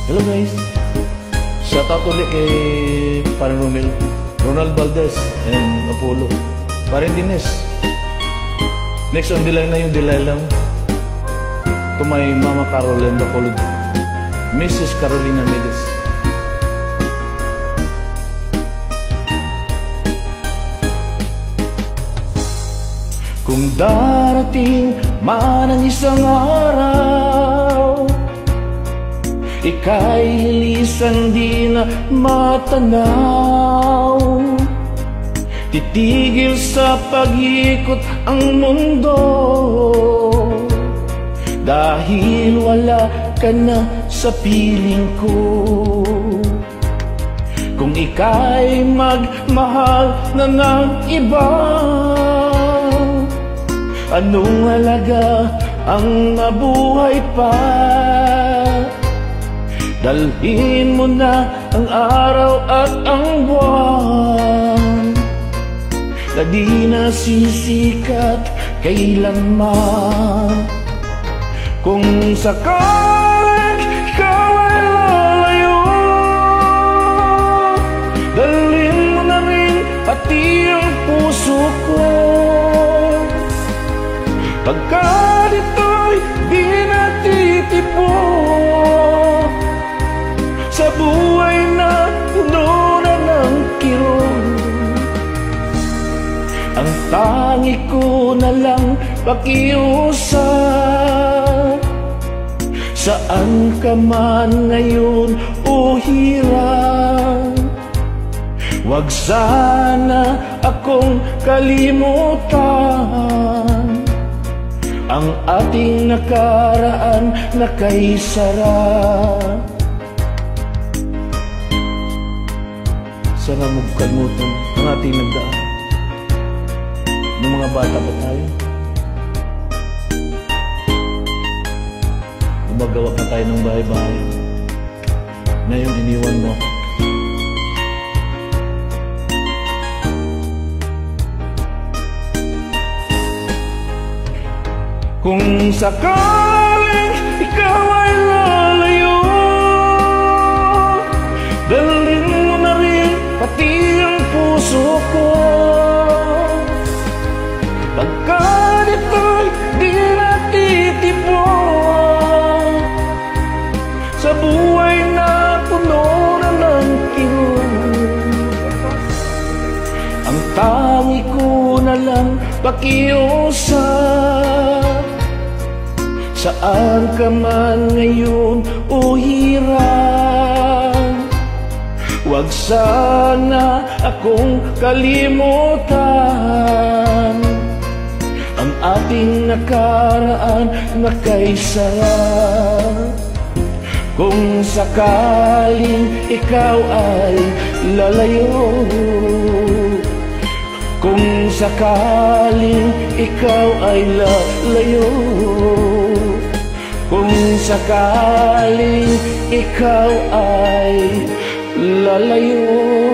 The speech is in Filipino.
Hello guys, shout out ulit kay Parang Romel, Ronald Valdez, and Apollo, Parang Dines. Next on Dilay na yung Dilay lang. To my Mama Caroline Bacolod, Mrs. Carolina Medes. Kung darating man ang isang araw, ika'y hilisan di na matanaw, titigil sa pag-ikot ang mundo, dahil wala ka na sa piling ko. Kung ika'y magmahal na ng iba, anong halaga ang mabuhay pa? Dalhin mo na ang araw at ang buwan na di nasisikat kailanman. Kung sakaling ikaw ay lalayo, dalhin mo na rin pati ang puso ko. Pagkat ito'y di natitipon sa buhay na puno na ng kirot, ang tangi ko na lang pakiusap. Saan ka man ngayon o hirap, wag sana akong kalimutan ang ating nakaraan na kay sarap. Sana mong kalimutan ang ating nagdaan ng mga bata pa tayo. Gumagawa pa tayo ng bahay-bahay. Ngayon iniwan mo ako. Kung sakaling ikaw ay lalayo, dalhin mo na rin pati ang puso ko. Pagkat ito'y di natitipon sa buhay na puno na ng kirot, ang tangi ko na lang pakiusap. Saan ka man ngayon o hirap, wag sana akong kalimutan ang ating nakaraan na kay sarap. Kung sakaling ikaw ay lalayo, kung sakaling ikaw ay lalayo, kung sakaling ikaw ay lalayo.